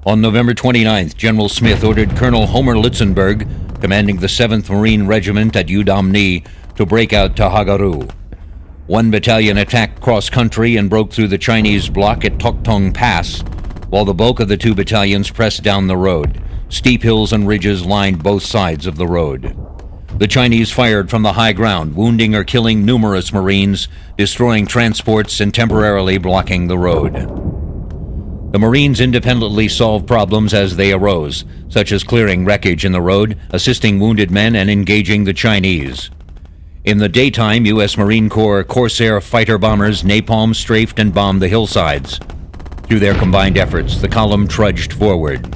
On November 29th, General Smith ordered Colonel Homer Litzenberg, commanding the 7th Marine Regiment at Udamni, to break out to Hagaru. One battalion attacked cross-country and broke through the Chinese block at Toktong Pass, while the bulk of the two battalions pressed down the road. Steep hills and ridges lined both sides of the road. The Chinese fired from the high ground, wounding or killing numerous Marines, destroying transports and temporarily blocking the road. The Marines independently solved problems as they arose, such as clearing wreckage in the road, assisting wounded men, and engaging the Chinese. In the daytime, U.S. Marine Corps Corsair fighter bombers napalm, strafed, and bombed the hillsides. Through their combined efforts, the column trudged forward.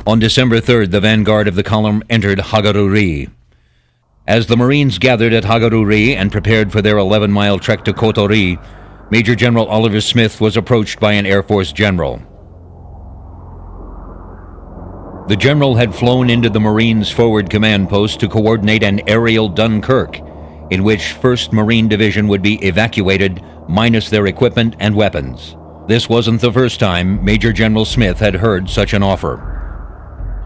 On December 3rd, the vanguard of the column entered Hagaruri. As the Marines gathered at Hagaruri and prepared for their 11-mile trek to Kotori, Major General Oliver Smith was approached by an Air Force general. The general had flown into the Marines' forward command post to coordinate an aerial Dunkirk, in which 1st Marine Division would be evacuated, minus their equipment and weapons. This wasn't the first time Major General Smith had heard such an offer.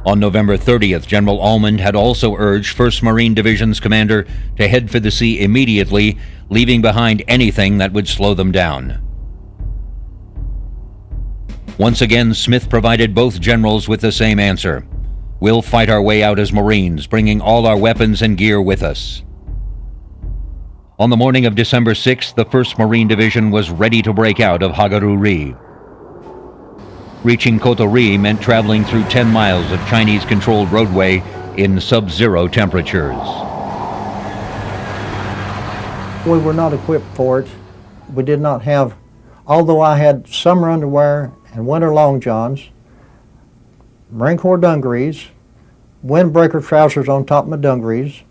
On November 30th, General Almond had also urged 1st Marine Division's commander to head for the sea immediately, leaving behind anything that would slow them down. Once again, Smith provided both generals with the same answer. "We'll fight our way out as Marines, bringing all our weapons and gear with us." On the morning of December 6th, the 1st Marine Division was ready to break out of Hagaruri. Reaching Kotori meant traveling through 10 miles of Chinese-controlled roadway in sub-zero temperatures. We were not equipped for it. We did not have, although I had summer underwear and winter long johns, Marine Corps dungarees, windbreaker trousers on top of my dungarees,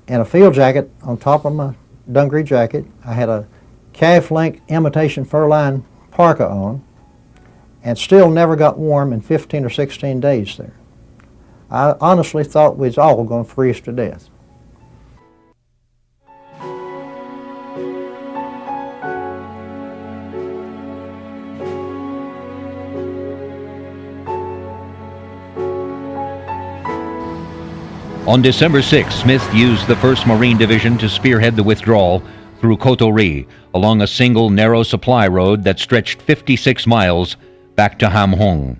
and a field jacket on top of my dungaree jacket. I had a calf-length imitation fur-lined parka on, and still never got warm in 15 or 16 days there. I honestly thought we was all going to freeze to death. On December 6th, Smith used the 1st Marine Division to spearhead the withdrawal through Kotori along a single narrow supply road that stretched 56 miles back to Hamhung.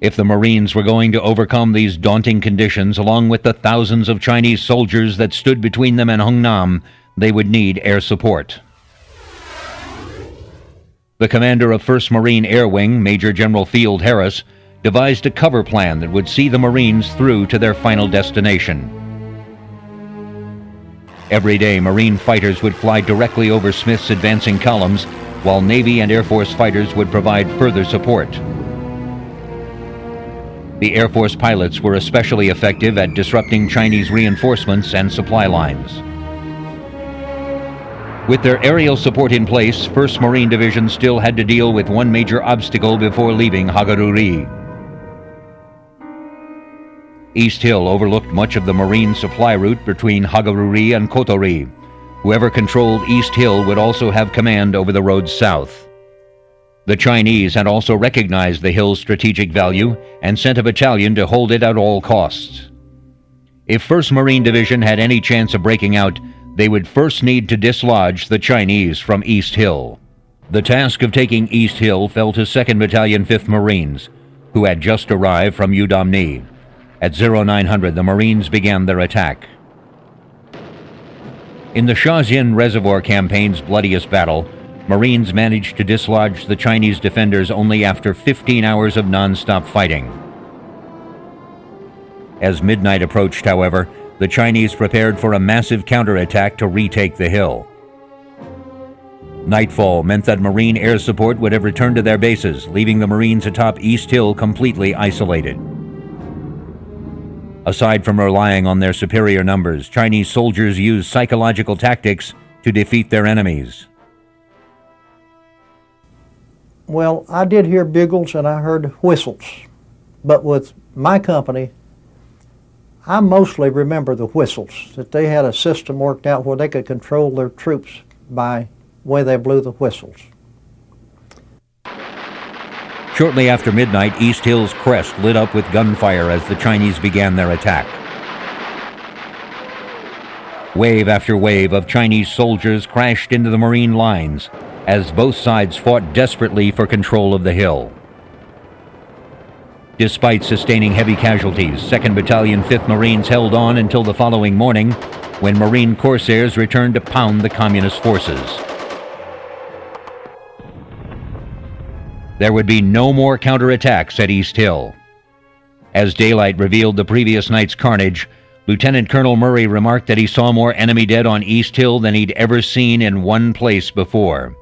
If the Marines were going to overcome these daunting conditions, along with the thousands of Chinese soldiers that stood between them and Hungnam, they would need air support. The commander of 1st Marine Air Wing, Major General Field Harris, devised a cover plan that would see the Marines through to their final destination. Every day, Marine fighters would fly directly over Smith's advancing columns, while Navy and Air Force fighters would provide further support. The Air Force pilots were especially effective at disrupting Chinese reinforcements and supply lines. With their aerial support in place, 1st Marine Division still had to deal with one major obstacle before leaving Hagaruri. East Hill overlooked much of the Marine supply route between Hagaruri and Kotori. Whoever controlled East Hill would also have command over the road south. The Chinese had also recognized the hill's strategic value and sent a battalion to hold it at all costs. If 1st Marine Division had any chance of breaking out, they would first need to dislodge the Chinese from East Hill. The task of taking East Hill fell to 2nd Battalion 5th Marines, who had just arrived from Udamni. At 0900, the Marines began their attack. In the Shajian Reservoir Campaign's bloodiest battle, Marines managed to dislodge the Chinese defenders only after 15 hours of non-stop fighting. As midnight approached, however, the Chinese prepared for a massive counterattack to retake the hill. Nightfall meant that Marine air support would have returned to their bases, leaving the Marines atop East Hill completely isolated. Aside from relying on their superior numbers, Chinese soldiers used psychological tactics to defeat their enemies. Well, I did hear bugles and I heard whistles, but with my company, I mostly remember the whistles, that they had a system worked out where they could control their troops by the way they blew the whistles. Shortly after midnight, East Hill's crest lit up with gunfire as the Chinese began their attack. Wave after wave of Chinese soldiers crashed into the Marine lines as both sides fought desperately for control of the hill. Despite sustaining heavy casualties, 2nd Battalion 5th Marines held on until the following morning, when Marine Corsairs returned to pound the Communist forces. There would be no more counterattacks at East Hill. As daylight revealed the previous night's carnage, Lieutenant Colonel Murray remarked that he saw more enemy dead on East Hill than he'd ever seen in one place before.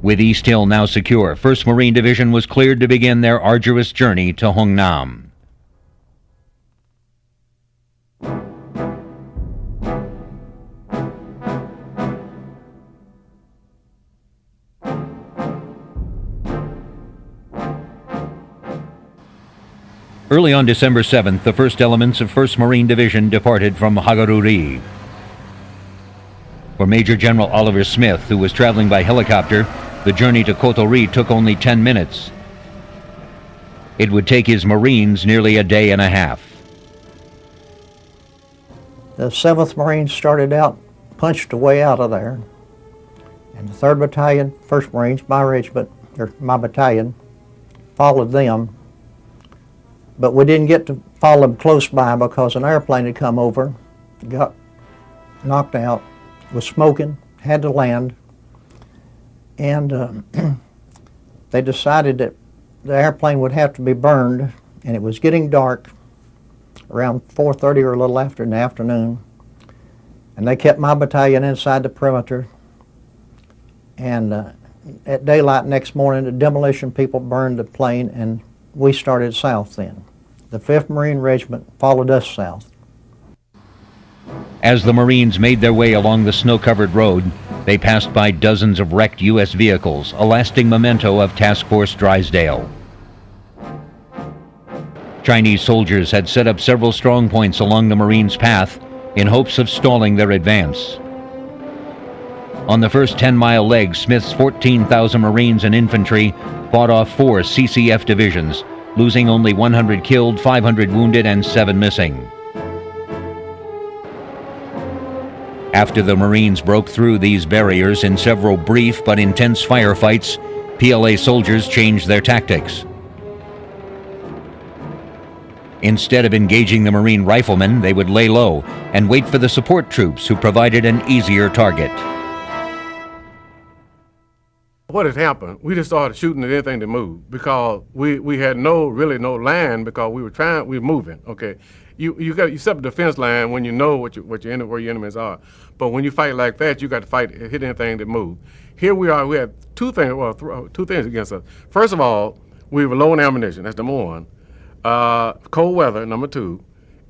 With East Hill now secure, 1st Marine Division was cleared to begin their arduous journey to Hungnam. Early on December 7th, the first elements of 1st Marine Division departed from Hagaruri. For Major General Oliver Smith, who was traveling by helicopter, the journey to Kotori took only 10 minutes. It would take his Marines nearly a day and a half. The 7th Marines started out, punched a way out of there, and the 3rd Battalion, 1st Marines, my regiment, or my battalion, followed them. But we didn't get to follow them close by because an airplane had come over, got knocked out, was smoking, had to land, and they decided that the airplane would have to be burned, and it was getting dark around 4:30 or a little after in the afternoon, and they kept my battalion inside the perimeter, and at daylight next morning the demolition people burned the plane, and we started south then. The 5th Marine Regiment followed us south. As the Marines made their way along the snow-covered road, they passed by dozens of wrecked U.S. vehicles, a lasting memento of Task Force Drysdale. Chinese soldiers had set up several strong points along the Marines' path in hopes of stalling their advance. On the first 10-mile leg, Smith's 14,000 Marines and infantry fought off 4 CCF divisions, losing only 100 killed, 500 wounded, and 7 missing. After the Marines broke through these barriers in several brief but intense firefights, PLA soldiers changed their tactics. Instead of engaging the Marine riflemen, they would lay low and wait for the support troops who provided an easier target. What had happened, we just started shooting at anything that moved because we had really no land because we were moving, okay. You set up a defense line when you know where your enemies are. But when you fight like that, you got to hit anything that moves. Here we are, we had two things against us. First of all, we were low on ammunition, that's number one. Cold weather, number two.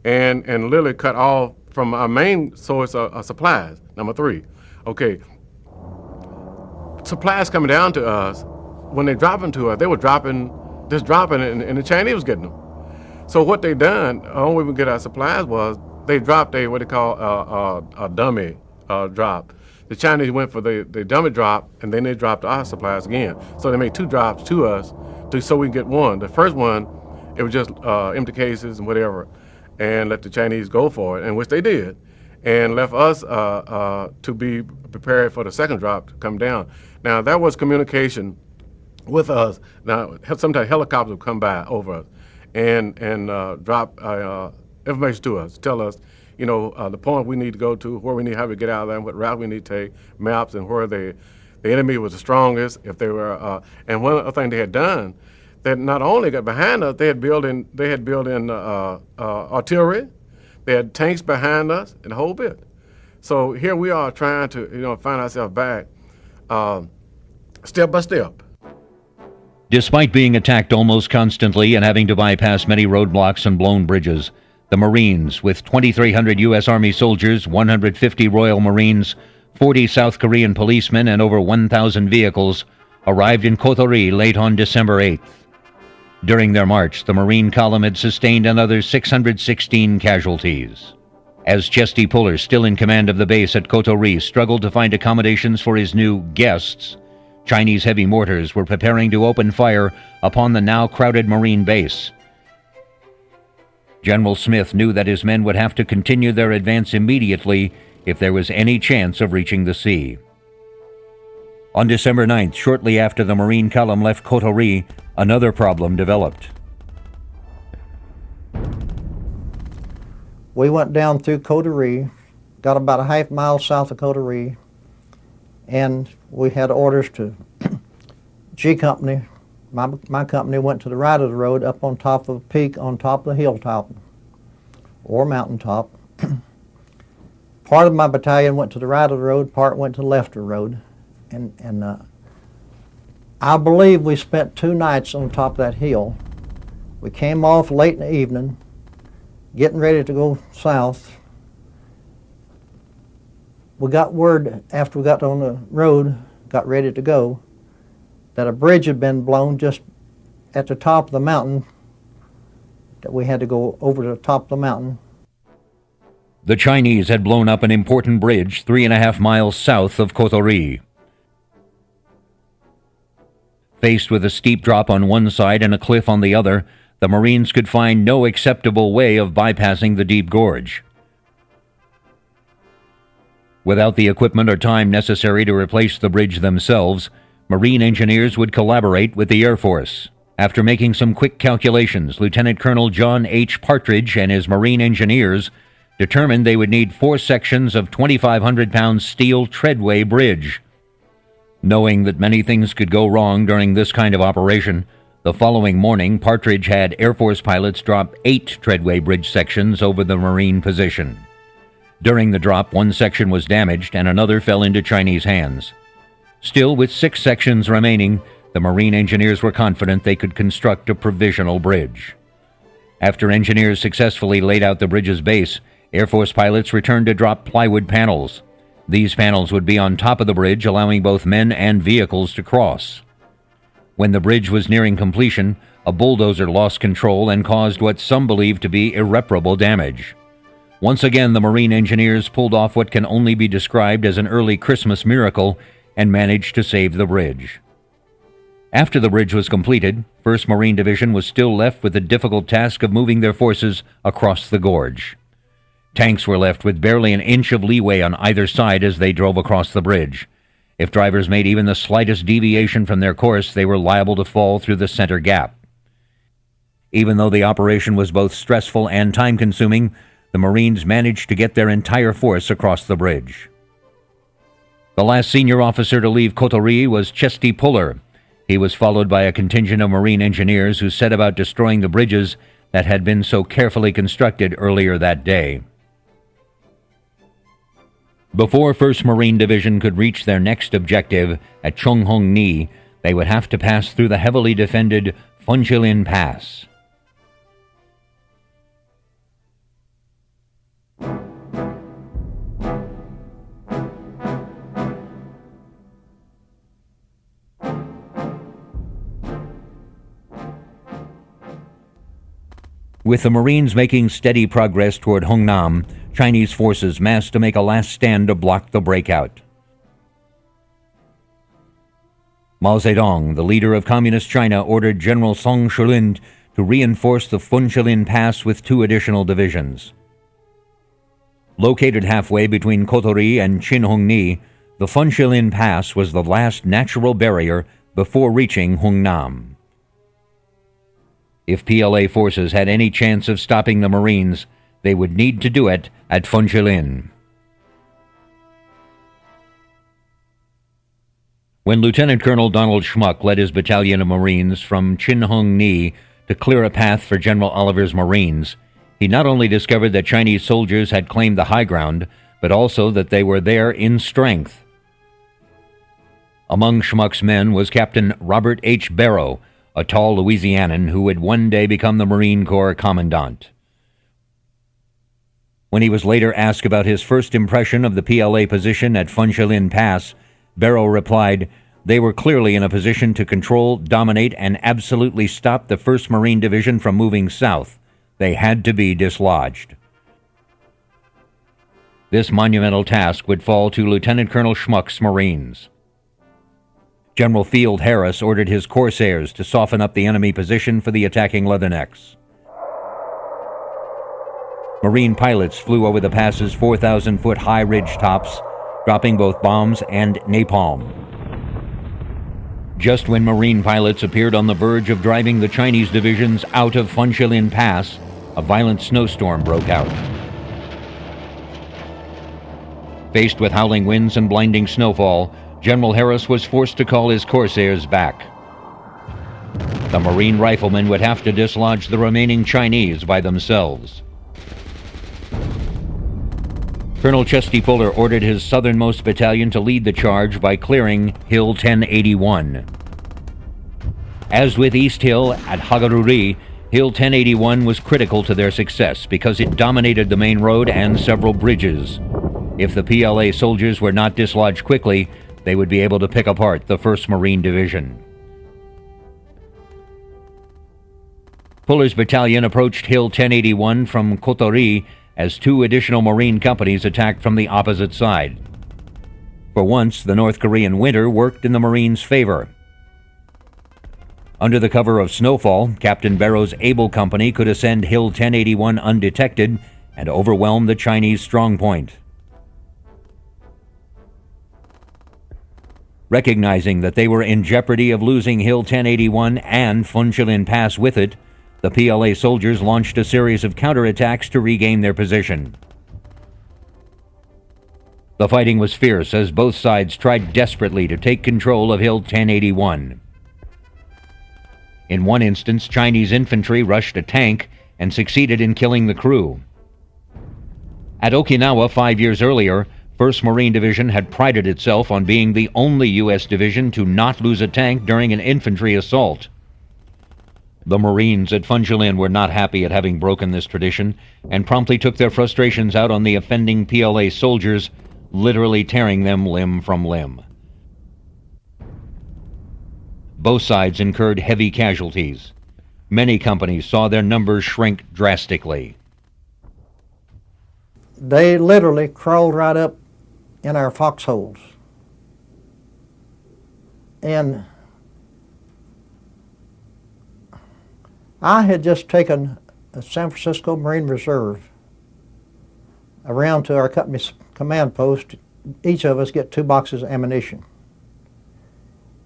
And literally cut off from our main source of supplies, number three. Okay, supplies coming down to us, when they dropping to us, they were dropping, and the Chinese was getting them. So what they done, the only way we get our supplies was they dropped what they call a dummy drop. The Chinese went for the dummy drop, and then they dropped our supplies again. So they made 2 drops to us so we can get one. The first one, it was just empty cases and whatever, and let the Chinese go for it, and which they did, and left us to be prepared for the second drop to come down. Now that was communication with us. Now sometimes helicopters would come by over us and drop information to us, tell us, the point we need to go to, where we need, how we get out of there, and what route we need to take, maps, and where the enemy was the strongest, if they were, and one other thing they had done, that not only got behind us, they had built in artillery, they had tanks behind us, and the whole bit. So here we are trying to, find ourselves back, step by step. Despite being attacked almost constantly and having to bypass many roadblocks and blown bridges, the Marines, with 2,300 U.S. Army soldiers, 150 Royal Marines, 40 South Korean policemen, and over 1,000 vehicles, arrived in Kotori late on December 8th. During their march, the Marine column had sustained another 616 casualties. As Chesty Puller, still in command of the base at Kotori, struggled to find accommodations for his new guests, Chinese heavy mortars were preparing to open fire upon the now crowded Marine base. General Smith knew that his men would have to continue their advance immediately if there was any chance of reaching the sea. On December 9th, shortly after the Marine column left Kotori, another problem developed. We went down through Kotori, got about a half mile south of Kotori, and we had orders to G Company. My company went to the right of the road up on top of a peak on top of the hilltop or mountaintop. Part of my battalion went to the right of the road, part went to the left of the road. And I believe we spent 2 nights on top of that hill. We came off late in the evening, getting ready to go south. We got word after we got on the road, got ready to go, that a bridge had been blown just at the top of the mountain, that we had to go over to the top of the mountain. The Chinese had blown up an important bridge 3.5 miles south of Kotori. Faced with a steep drop on one side and a cliff on the other, the Marines could find no acceptable way of bypassing the deep gorge. Without the equipment or time necessary to replace the bridge themselves, Marine engineers would collaborate with the Air Force. After making some quick calculations, Lieutenant Colonel John H. Partridge and his Marine engineers determined they would need 4 sections of 2,500-pound steel treadway bridge. Knowing that many things could go wrong during this kind of operation, the following morning Partridge had Air Force pilots drop 8 treadway bridge sections over the Marine position. During the drop, one section was damaged and another fell into Chinese hands. Still, with 6 sections remaining, the Marine engineers were confident they could construct a provisional bridge. After engineers successfully laid out the bridge's base, Air Force pilots returned to drop plywood panels. These panels would be on top of the bridge, allowing both men and vehicles to cross. When the bridge was nearing completion, a bulldozer lost control and caused what some believed to be irreparable damage. Once again, the Marine engineers pulled off what can only be described as an early Christmas miracle and managed to save the bridge. After the bridge was completed, 1st Marine Division was still left with the difficult task of moving their forces across the gorge. Tanks were left with barely an inch of leeway on either side as they drove across the bridge. If drivers made even the slightest deviation from their course, they were liable to fall through the center gap. Even though the operation was both stressful and time-consuming, the Marines managed to get their entire force across the bridge. The last senior officer to leave Kotori was Chesty Puller. He was followed by a contingent of Marine engineers who set about destroying the bridges that had been so carefully constructed earlier that day. Before 1st Marine Division could reach their next objective at Chonghong-ni, they would have to pass through the heavily defended Funchilin Pass. With the Marines making steady progress toward Hongnam, Chinese forces massed to make a last stand to block the breakout. Mao Zedong, the leader of Communist China, ordered General Song Shulin to reinforce the Funchilin Pass with 2 additional divisions. Located halfway between Kotori and Chinhongni, the Funchilin Pass was the last natural barrier before reaching Hongnam. If PLA forces had any chance of stopping the Marines, they would need to do it at Funchilin. When Lieutenant Colonel Donald Schmuck led his battalion of Marines from Chinhongni to clear a path for General Oliver's Marines, he not only discovered that Chinese soldiers had claimed the high ground, but also that they were there in strength. Among Schmuck's men was Captain Robert H. Barrow, a tall Louisianan who would one day become the Marine Corps Commandant. When he was later asked about his first impression of the PLA position at Funchilin Pass, Barrow replied, "They were clearly in a position to control, dominate, and absolutely stop the 1st Marine Division from moving south. They had to be dislodged." This monumental task would fall to Lieutenant Colonel Schmuck's Marines. General Field Harris ordered his Corsairs to soften up the enemy position for the attacking Leathernecks. Marine pilots flew over the pass's 4,000-foot high ridge tops, dropping both bombs and napalm. Just when Marine pilots appeared on the verge of driving the Chinese divisions out of Funchilin Pass, a violent snowstorm broke out. Faced with howling winds and blinding snowfall, General Harris was forced to call his Corsairs back. The Marine riflemen would have to dislodge the remaining Chinese by themselves. Colonel Chesty Puller ordered his southernmost battalion to lead the charge by clearing Hill 1081. As with East Hill at Hagaruri, Hill 1081 was critical to their success because it dominated the main road and several bridges. If the PLA soldiers were not dislodged quickly, they would be able to pick apart the 1st Marine Division. Puller's battalion approached Hill 1081 from Kotori as 2 additional Marine companies attacked from the opposite side. For once, the North Korean winter worked in the Marines' favor. Under the cover of snowfall, Captain Barrow's Able Company could ascend Hill 1081 undetected and overwhelm the Chinese strongpoint. Recognizing that they were in jeopardy of losing Hill 1081 and Funchilin Pass with it, the PLA soldiers launched a series of counterattacks to regain their position. The fighting was fierce as both sides tried desperately to take control of Hill 1081. In one instance, Chinese infantry rushed a tank and succeeded in killing the crew. At Okinawa 5 years earlier, 1st Marine Division had prided itself on being the only U.S. division to not lose a tank during an infantry assault. The Marines at Funchilin were not happy at having broken this tradition and promptly took their frustrations out on the offending PLA soldiers, literally tearing them limb from limb. Both sides incurred heavy casualties. Many companies saw their numbers shrink drastically. They literally crawled right up in our foxholes. And I had just taken a San Francisco Marine Reserve around to our company's command post. Each of us get 2 boxes of ammunition.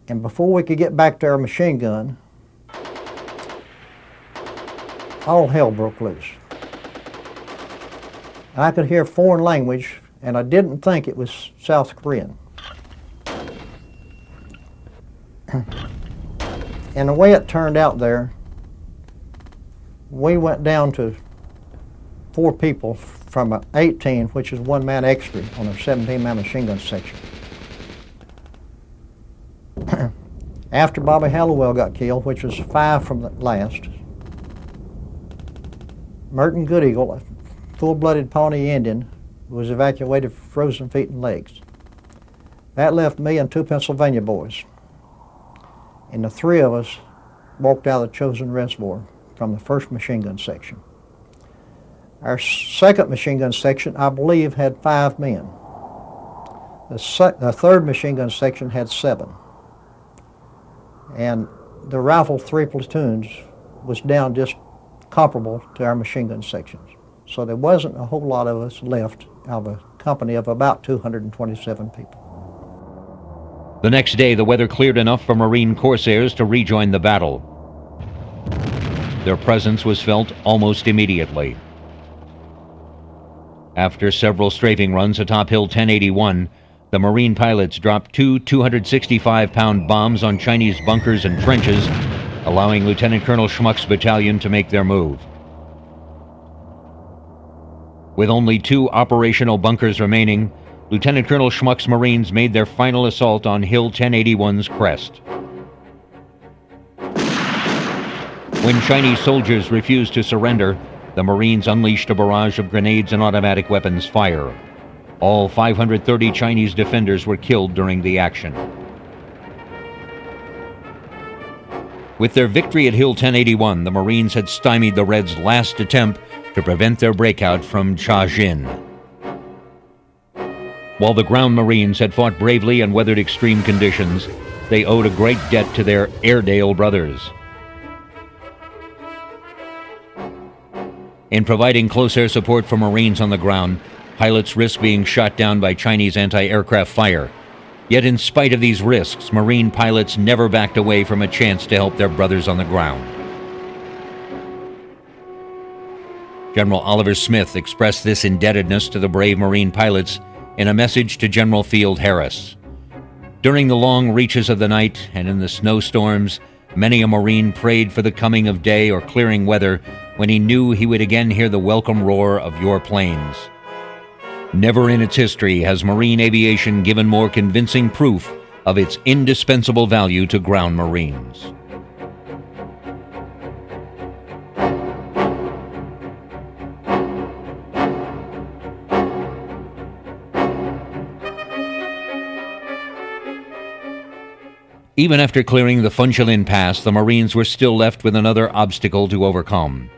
And before we could get back to our machine gun, all hell broke loose. I could hear foreign language, and I didn't think it was South Korean. And the way it turned out there, we went down to 4 people from an 18, which is 1 man extra on a 17-man machine gun section. After Bobby Hallowell got killed, which was 5 from the last, Merton Good Eagle, a full-blooded Pawnee Indian, was evacuated for frozen feet and legs. That left me and 2 Pennsylvania boys. And the 3 of us walked out of the Chosin Reservoir from the 1st machine gun section. Our 2nd machine gun section, I believe, had 5 men. The 3rd machine gun section had 7. And the rifle 3 platoons was down just comparable to our machine gun sections. So there wasn't a whole lot of us left out of a company of about 227 people. The next day, the weather cleared enough for Marine Corsairs to rejoin the battle. Their presence was felt almost immediately. After several strafing runs atop Hill 1081, the Marine pilots dropped 2 265-pound bombs on Chinese bunkers and trenches, allowing Lieutenant Colonel Schmuck's battalion to make their move. With only 2 operational bunkers remaining, Lieutenant Colonel Schmuck's Marines made their final assault on Hill 1081's crest. When Chinese soldiers refused to surrender, the Marines unleashed a barrage of grenades and automatic weapons fire. All 530 Chinese defenders were killed during the action. With their victory at Hill 1081, the Marines had stymied the Reds' last attempt to prevent their breakout from Cha-Jin. While the ground Marines had fought bravely and weathered extreme conditions, they owed a great debt to their Airedale brothers. In providing close air support for Marines on the ground, pilots risked being shot down by Chinese anti-aircraft fire. Yet in spite of these risks, Marine pilots never backed away from a chance to help their brothers on the ground. General Oliver Smith expressed this indebtedness to the brave Marine pilots in a message to General Field Harris. During the long reaches of the night and in the snowstorms, many a Marine prayed for the coming of day or clearing weather when he knew he would again hear the welcome roar of your planes. Never in its history has Marine aviation given more convincing proof of its indispensable value to ground Marines. Even after clearing the Funchilin Pass, the Marines were still left with another obstacle to overcome.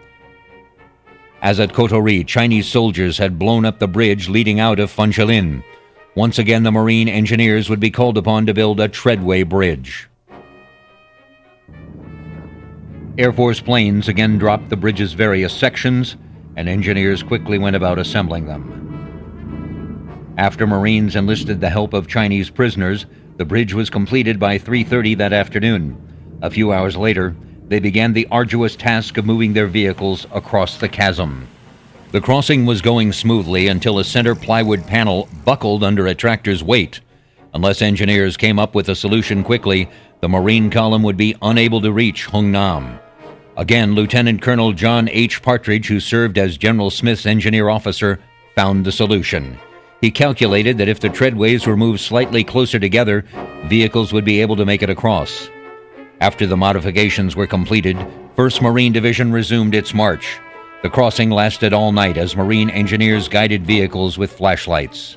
As at Kotori, Chinese soldiers had blown up the bridge leading out of Funchilin. Once again, the Marine engineers would be called upon to build a treadway bridge. Air Force planes again dropped the bridge's various sections, and engineers quickly went about assembling them. After Marines enlisted the help of Chinese prisoners, the bridge was completed by 3:30 that afternoon. A few hours later, they began the arduous task of moving their vehicles across the chasm. The crossing was going smoothly until a center plywood panel buckled under a tractor's weight. Unless engineers came up with a solution quickly, the Marine column would be unable to reach Hungnam. Again, Lieutenant Colonel John H. Partridge, who served as General Smith's engineer officer, found the solution. He calculated that if the treadways were moved slightly closer together, vehicles would be able to make it across. After the modifications were completed, 1st Marine Division resumed its march. The crossing lasted all night as Marine engineers guided vehicles with flashlights.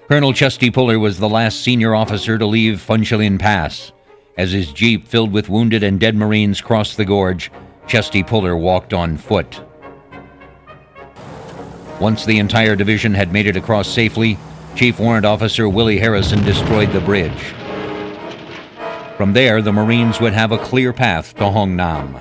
Colonel Chesty Puller was the last senior officer to leave Funchilin Pass. As his jeep filled with wounded and dead Marines crossed the gorge, Chesty Puller walked on foot. Once the entire division had made it across safely, Chief Warrant Officer Willie Harrison destroyed the bridge. From there, the Marines would have a clear path to Hungnam.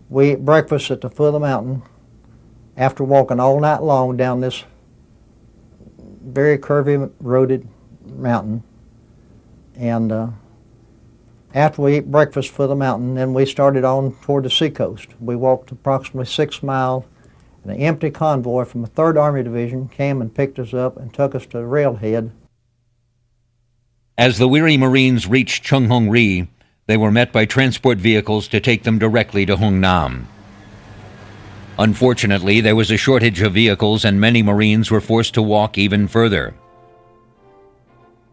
We ate breakfast at the foot of the mountain after walking all night long down this very curvy, roaded mountain. And after we ate breakfast for the mountain, then we started on toward the seacoast. We walked approximately 6 miles, and an empty convoy from the 3rd Army Division came and picked us up and took us to the railhead. As the weary Marines reached Chung Hung Ri, they were met by transport vehicles to take them directly to Hungnam. Unfortunately, there was a shortage of vehicles and many Marines were forced to walk even further.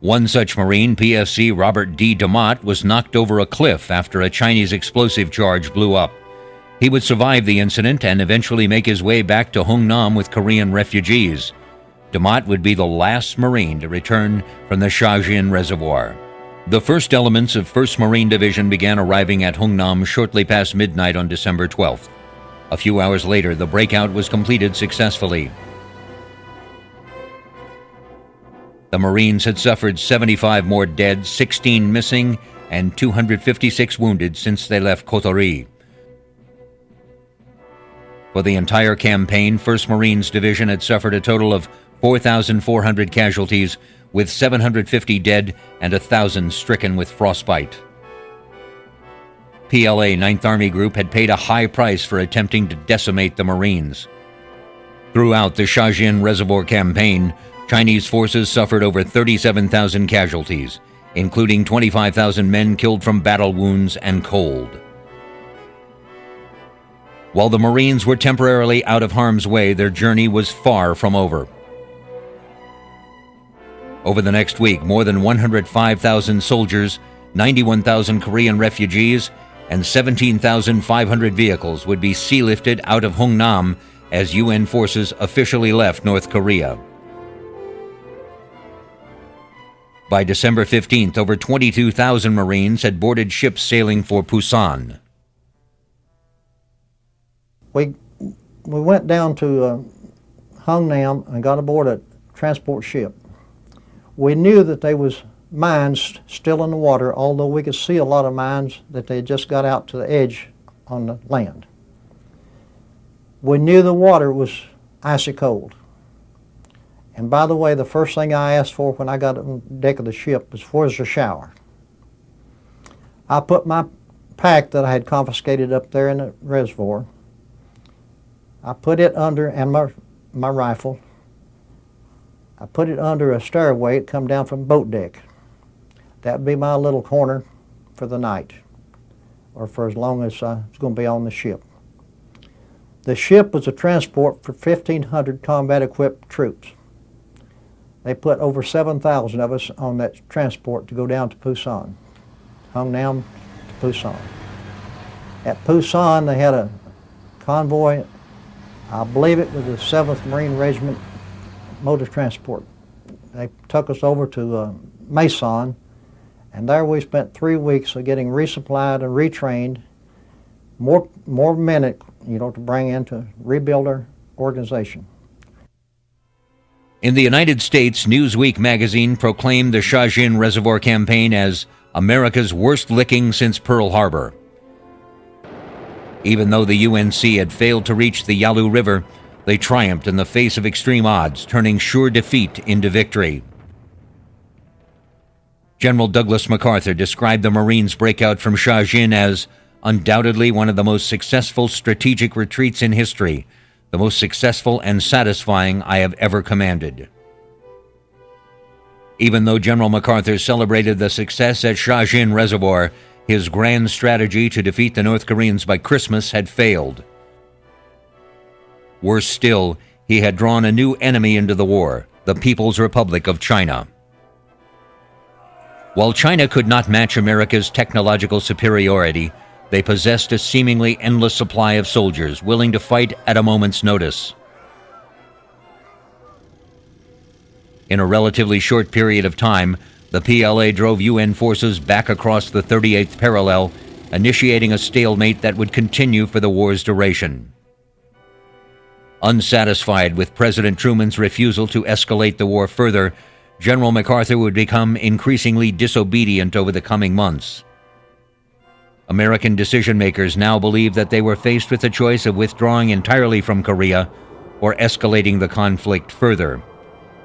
One such Marine, PFC Robert D. DeMott, was knocked over a cliff after a Chinese explosive charge blew up. He would survive the incident and eventually make his way back to Hungnam with Korean refugees. DeMott would be the last Marine to return from the Shajian Reservoir. The first elements of 1st Marine Division began arriving at Hungnam shortly past midnight on December 12th. A few hours later, the breakout was completed successfully. The Marines had suffered 75 more dead, 16 missing, and 256 wounded since they left Kotori. For the entire campaign, 1st Marines Division had suffered a total of 4,400 casualties, with 750 dead and 1,000 stricken with frostbite. PLA 9th Army Group had paid a high price for attempting to decimate the Marines. Throughout the Shajian Reservoir campaign, Chinese forces suffered over 37,000 casualties, including 25,000 men killed from battle wounds and cold. While the Marines were temporarily out of harm's way, their journey was far from over. Over the next week, more than 105,000 soldiers, 91,000 Korean refugees, and 17,500 vehicles would be sea-lifted out of Hungnam as UN forces officially left North Korea. By December 15th, over 22,000 Marines had boarded ships sailing for Pusan. We went down to Hungnam and got aboard a transport ship. We knew that there was mines still in the water, although we could see a lot of mines that they just got out to the edge on the land. We knew the water was icy cold. And by the way, the first thing I asked for when I got on deck of the ship was, where's the shower? I put my pack that I had confiscated up there in the reservoir, I put it under, and my rifle, I put it under a stairway. It come down from boat deck. That would be my little corner for the night, or for as long as I was going to be on the ship. The ship was a transport for 1,500 combat-equipped troops. They put over 7,000 of us on that transport to go down to Pusan, Hungnam to Pusan. At Pusan, they had a convoy. I believe it was the 7th Marine Regiment motor transport. They took us over to Mason, and there we spent 3 weeks of getting resupplied and retrained, more men, to bring in to rebuild our organization. In the United States, Newsweek magazine proclaimed the Shajin Reservoir campaign as America's worst licking since Pearl Harbor. Even though the UNC had failed to reach the Yalu River, they triumphed in the face of extreme odds, turning sure defeat into victory. General Douglas MacArthur described the Marines' breakout from Shajin as undoubtedly one of the most successful strategic retreats in history, the most successful and satisfying I have ever commanded. Even though General MacArthur celebrated the success at Shajin Reservoir, his grand strategy to defeat the North Koreans by Christmas had failed. Worse still, he had drawn a new enemy into the war, the People's Republic of China. While China could not match America's technological superiority, they possessed a seemingly endless supply of soldiers willing to fight at a moment's notice. In a relatively short period of time, the PLA drove UN forces back across the 38th parallel, initiating a stalemate that would continue for the war's duration. Unsatisfied with President Truman's refusal to escalate the war further, General MacArthur would become increasingly disobedient over the coming months. American decision-makers now believed that they were faced with the choice of withdrawing entirely from Korea or escalating the conflict further.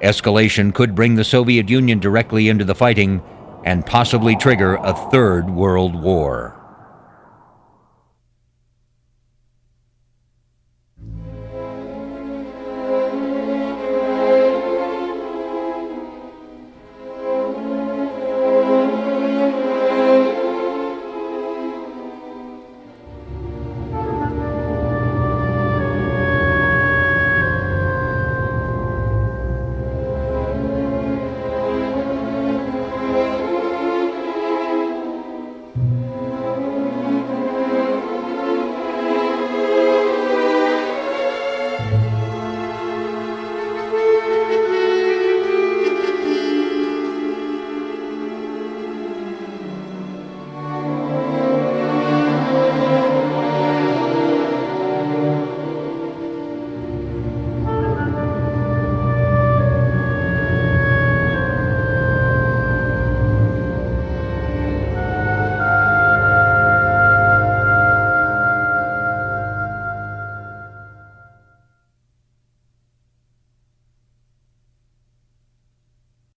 Escalation could bring the Soviet Union directly into the fighting and possibly trigger a third world war.